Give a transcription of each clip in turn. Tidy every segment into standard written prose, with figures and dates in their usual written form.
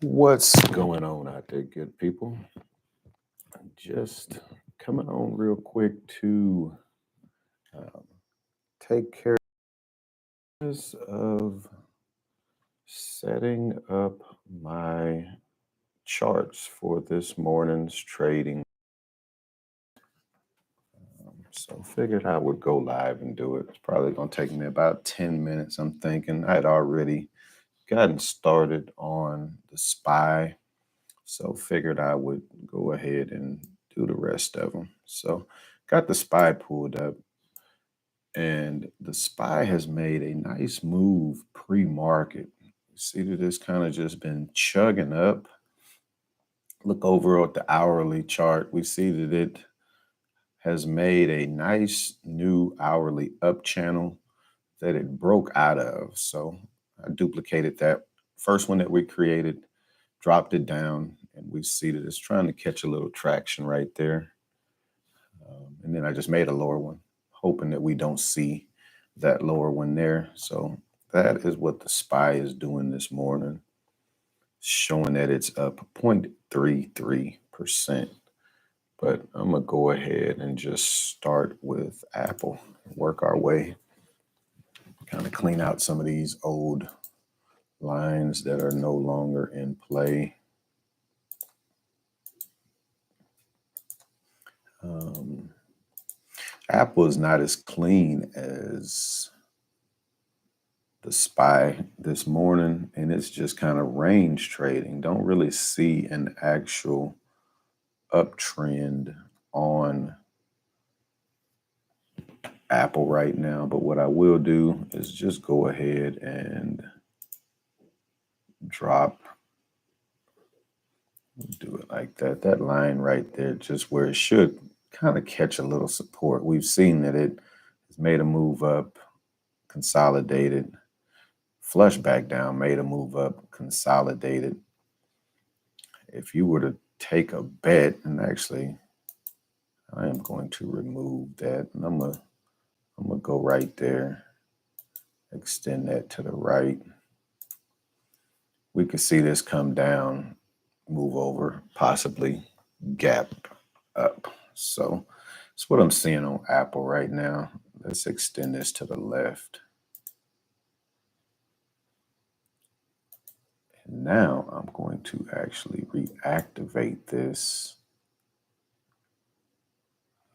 What's going on out there, good people? Just coming on real quick to um, take care of setting up my charts for this morning's trading. So figured I would go live and do it. It's probably going to take me about 10 minutes, I'm thinking. I had already gotten started on the SPY. So figured I would go ahead and do the rest of them. So got the SPY pulled up, and the SPY has made a nice move pre-market. You see that it's kind of just been chugging up. Look over at the hourly chart. We see that it has made a nice new hourly up channel that it broke out of. So I duplicated that first one that we created, dropped it down, and we see that it's trying to catch a little traction right there. And then I just made a lower one, hoping that we don't see that lower one there. So that is what the SPY is doing this morning, showing that it's up 0.33%. But I'm going to go ahead and just start with Apple, work our way, kind of clean out some of these old lines that are no longer in play. Apple is not as clean as the SPY this morning, and it's just kind of range trading. Don't really see an actual uptrend on Apple right now, but what I will do is just go ahead and do it like that. That line right there, just where it should kind of catch a little support. We've seen that it has made a move up, consolidated, flush back down, made a move up, consolidated. If you were to take a bet, and actually I am going to remove that, and I'm gonna go right there, extend that to the right. We could see this come down, move over, possibly gap up. So that's what I'm seeing on Apple right now. Let's extend this to the left. And now I'm going to actually reactivate this.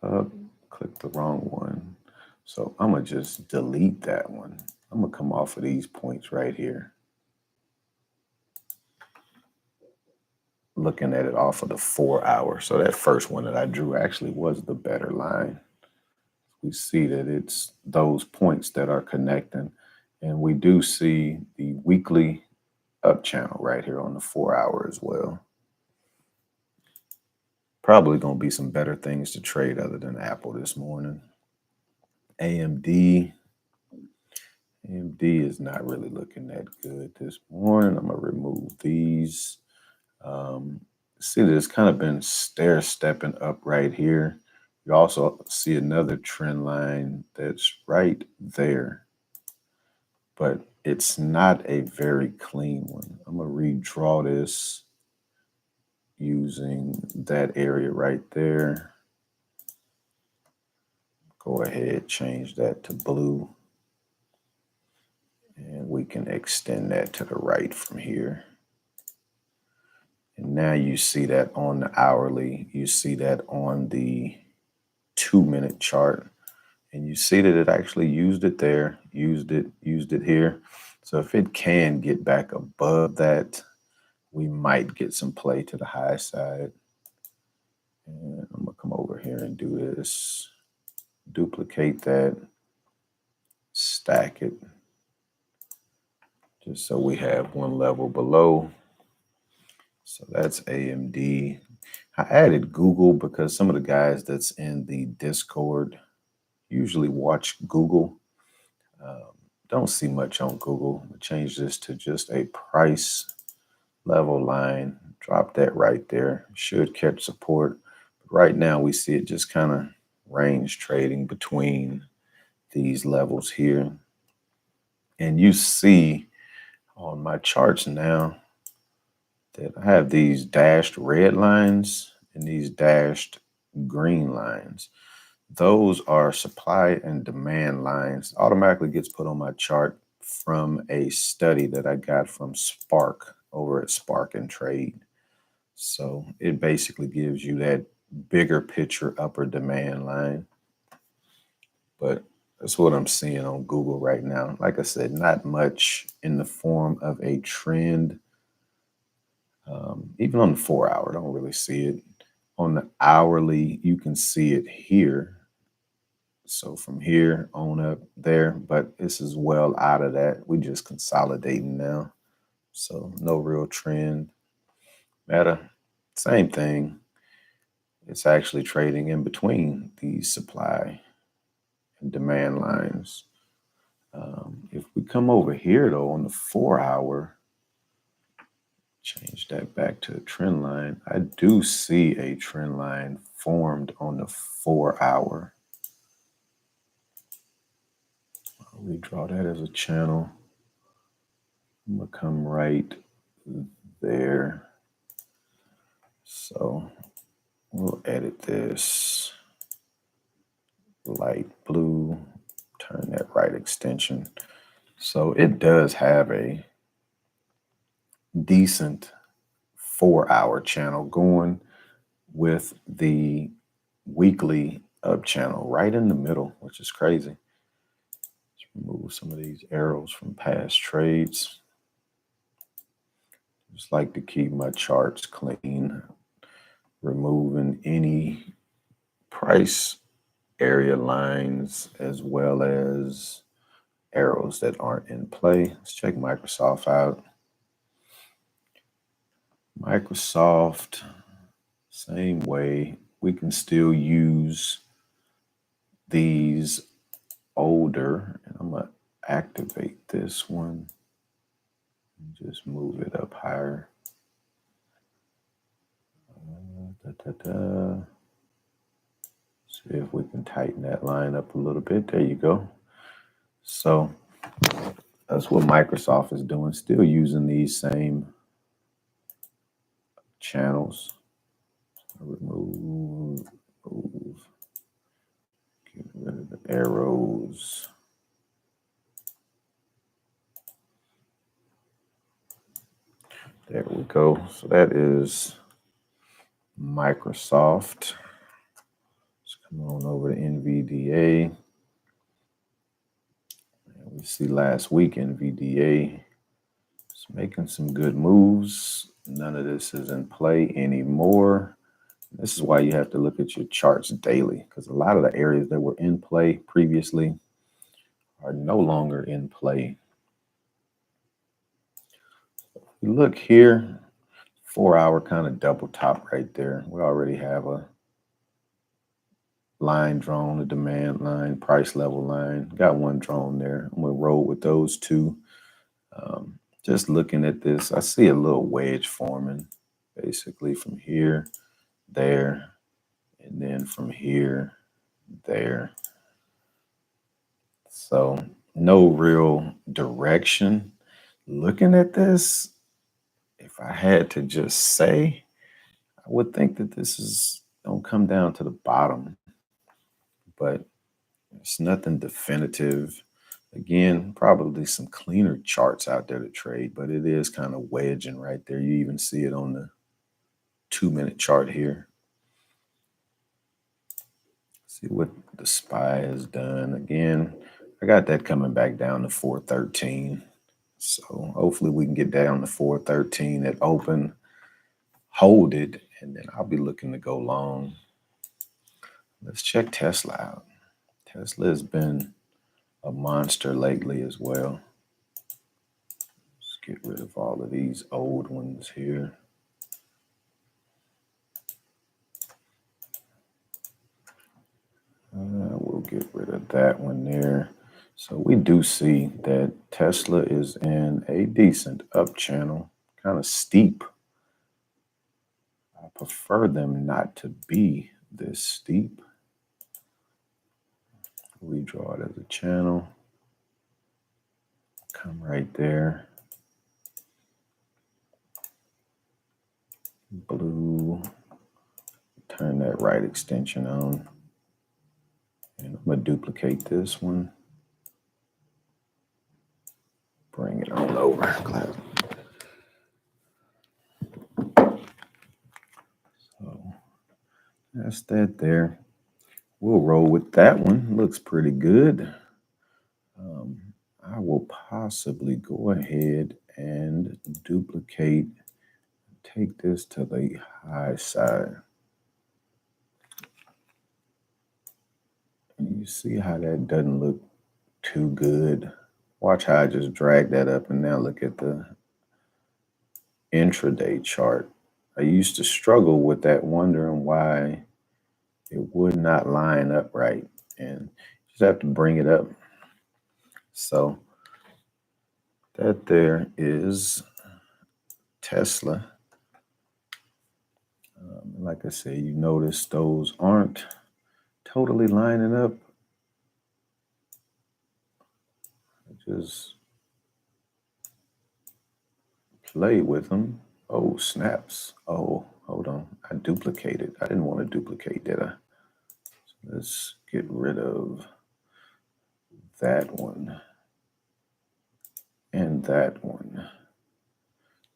Click the wrong one. So I'm going to just delete that one. I'm going to come off of these points right here. Looking at it off of the 4 hour. So that first one that I drew actually was the better line. We see that it's those points that are connecting. And we do see the weekly up channel right here on the 4 hour as well. Probably going to be some better things to trade other than Apple this morning. AMD is not really looking that good this morning. I'm going to remove these. See that it's kind of been stair-stepping up right here. You also see another trend line that's right there, but it's not a very clean one. I'm going to redraw this using that area right there. Go ahead, change that to blue. And we can extend that to the right from here. And now you see that on the hourly, you see that on the 2-minute chart, and you see that it actually used it there, used it here. So if it can get back above that, we might get some play to the high side. And I'm gonna come over here and do this, duplicate that, stack it, just so we have one level below. So that's AMD. I added Google because some of the guys that's in the Discord usually watch Google. Don't see much on Google. I'll change this to just a price level line. Drop that right there. Should catch support. But right now we see it just kind of range trading between these levels here. And you see on my charts now that I have these dashed red lines and these dashed green lines. Those are supply and demand lines. Automatically gets put on my chart from a study that I got from Spark over at Spark and Trade. So it basically gives you that bigger picture upper demand line. But that's what I'm seeing on Google right now. Like I said, not much in the form of a trend. Even on the 4 hour, don't really see it. On the hourly, you can see it here. So from here on up there, but this is well out of that. We just consolidating now. So no real trend. Meta, same thing. It's actually trading in between these supply and demand lines. If we come over here though on the 4 hour, change that back to a trend line. I do see a trend line formed on the 4 hour. I'll redraw that as a channel. I'm gonna come right there. So we'll edit this light blue, turn that right extension. So it does have a decent 4 hour channel going with the weekly up channel right in the middle, which is crazy. Let's remove some of these arrows from past trades. Just like to keep my charts clean, removing any price area lines as well as arrows that aren't in play. Let's check Microsoft out. Microsoft, same way. We can still use these older, and I'm gonna activate this one and just move it up higher. See if we can tighten that line up a little bit. There you go. So that's what Microsoft is doing, still using these same channels. Remove, get rid of the arrows. There we go. So that is Microsoft. Let's come on over to NVDA. We see last week NVDA is making some good moves. None of this is in play anymore. This is why you have to look at your charts daily, because a lot of the areas that were in play previously are no longer in play. You look here, 4 hour kind of double top right there. We already have a line drawn, a demand line, price level line. Got one drawn there. I'm gonna roll with those two. Just looking at this, I see a little wedge forming basically from here, there, and then from here, there. So no real direction. Looking at this, if I had to just say, I would think that this is don't come down to the bottom, but it's nothing definitive. Again, probably some cleaner charts out there to trade, but it is kind of wedging right there. You even see it on the 2-minute chart here. See what the SPY has done. Again, I got that coming back down to 413. So hopefully we can get down to 413 at open, hold it, and then I'll be looking to go long. Let's check Tesla out. Tesla has been a monster lately as well. Let's get rid of all of these old ones here. We'll get rid of that one there. So we do see that Tesla is in a decent up channel, kind of steep. I prefer them not to be this steep. Redraw it as a channel. Come right there. blue, turn that right extension on. And I'm going to duplicate this one. Bring it on over. So that's that there. We'll roll with that one. Looks pretty good. I will possibly go ahead and duplicate, take this to the high side. And you see how that doesn't look too good. Watch how I just drag that up, and now look at the intraday chart. I used to struggle with that, wondering why it would not line up right, and just have to bring it up. So that there is Tesla. Like I said, you notice those aren't totally lining up. Just play with them. Oh, snaps. Oh, hold on. I duplicated. I didn't want to duplicate, did I? So let's get rid of that one and that one.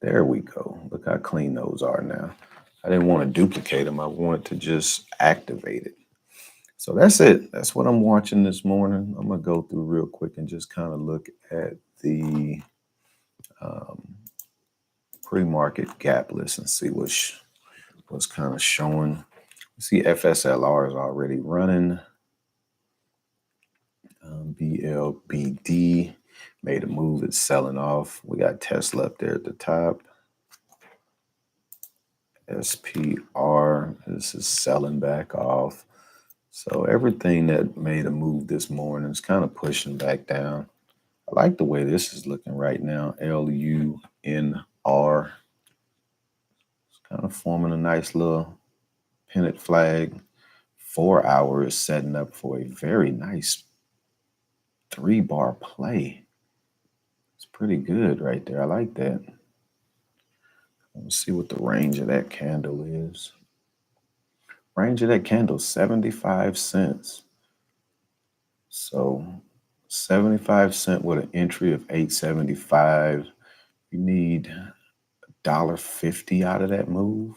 There we go. Look how clean those are now. I didn't want to duplicate them. I wanted to just activate it. So that's it. That's what I'm watching this morning. I'm going to go through real quick and just kind of look at the pre-market gap list and see what's kind of showing. You see FSLR is already running. BLBD made a move. It's selling off. We got Tesla up there at the top. SPR, this is selling back off. So everything that made a move this morning is kind of pushing back down. I like the way this is looking right now. LUNR. It's kind of forming a nice little pennant flag. 4 hour is setting up for a very nice 3-bar play. It's pretty good right there. I like that. Let's see what the range of that candle is. Range of that candle, 75 cents. So 75 cents with an entry of 875. You need $1.50 out of that move.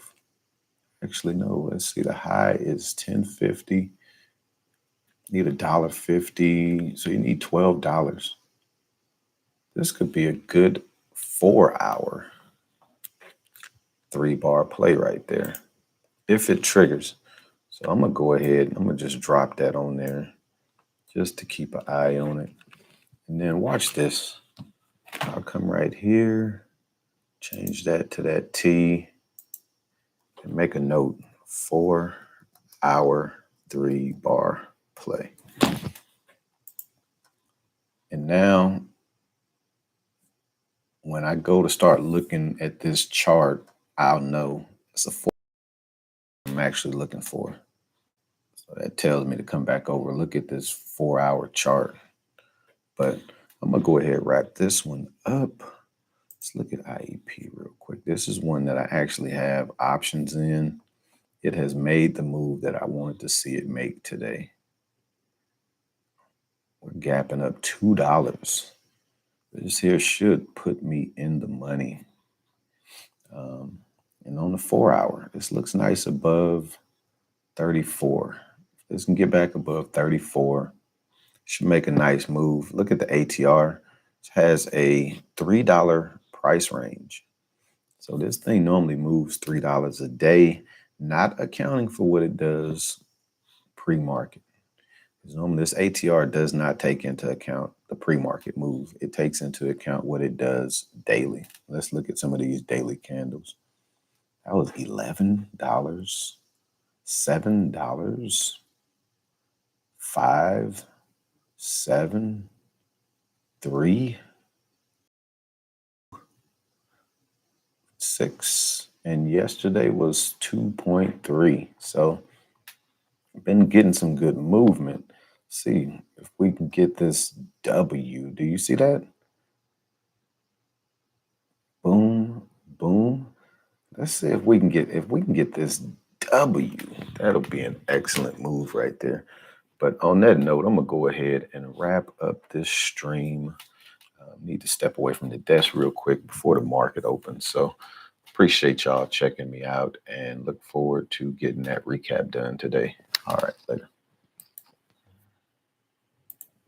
Actually, no, let's see. The high is 10.50. Need $1.50. So you need $12. This could be a good 4 hour 3-bar play right there if it triggers. So I'm going to go ahead. I'm going to just drop that on there just to keep an eye on it. And then watch this. I'll come right here, change that to that T, and make a note. 4 hour 3-bar play. And now when I go to start looking at this chart, I'll know it's a 4 I'm actually looking for. So that tells me to come back over, look at this 4 hour chart. But I'm going to go ahead and wrap this one up. Let's look at IEP real quick. This is one that I actually have options in. It has made the move that I wanted to see it make today. We're gapping up $2. This here should put me in the money. And on the 4 hour, this looks nice above 34. If this can get back above 34, should make a nice move. Look at the ATR. It has a $3 price range. So this thing normally moves $3 a day, not accounting for what it does pre-market. Normally this ATR does not take into account the pre-market move. It takes into account what it does daily. Let's look at some of these daily candles. That was $11, $7, 5, 7, 3, 6, and yesterday was 2.3. So been getting some good movement. See if we can get this W. Do you see that? Boom, boom. Let's see if we can get this W. That'll be an excellent move right there. But on that note, I'm gonna go ahead and wrap up this stream. Need to step away from the desk real quick before the market opens. So appreciate y'all checking me out and look forward to getting that recap done today. All right, later.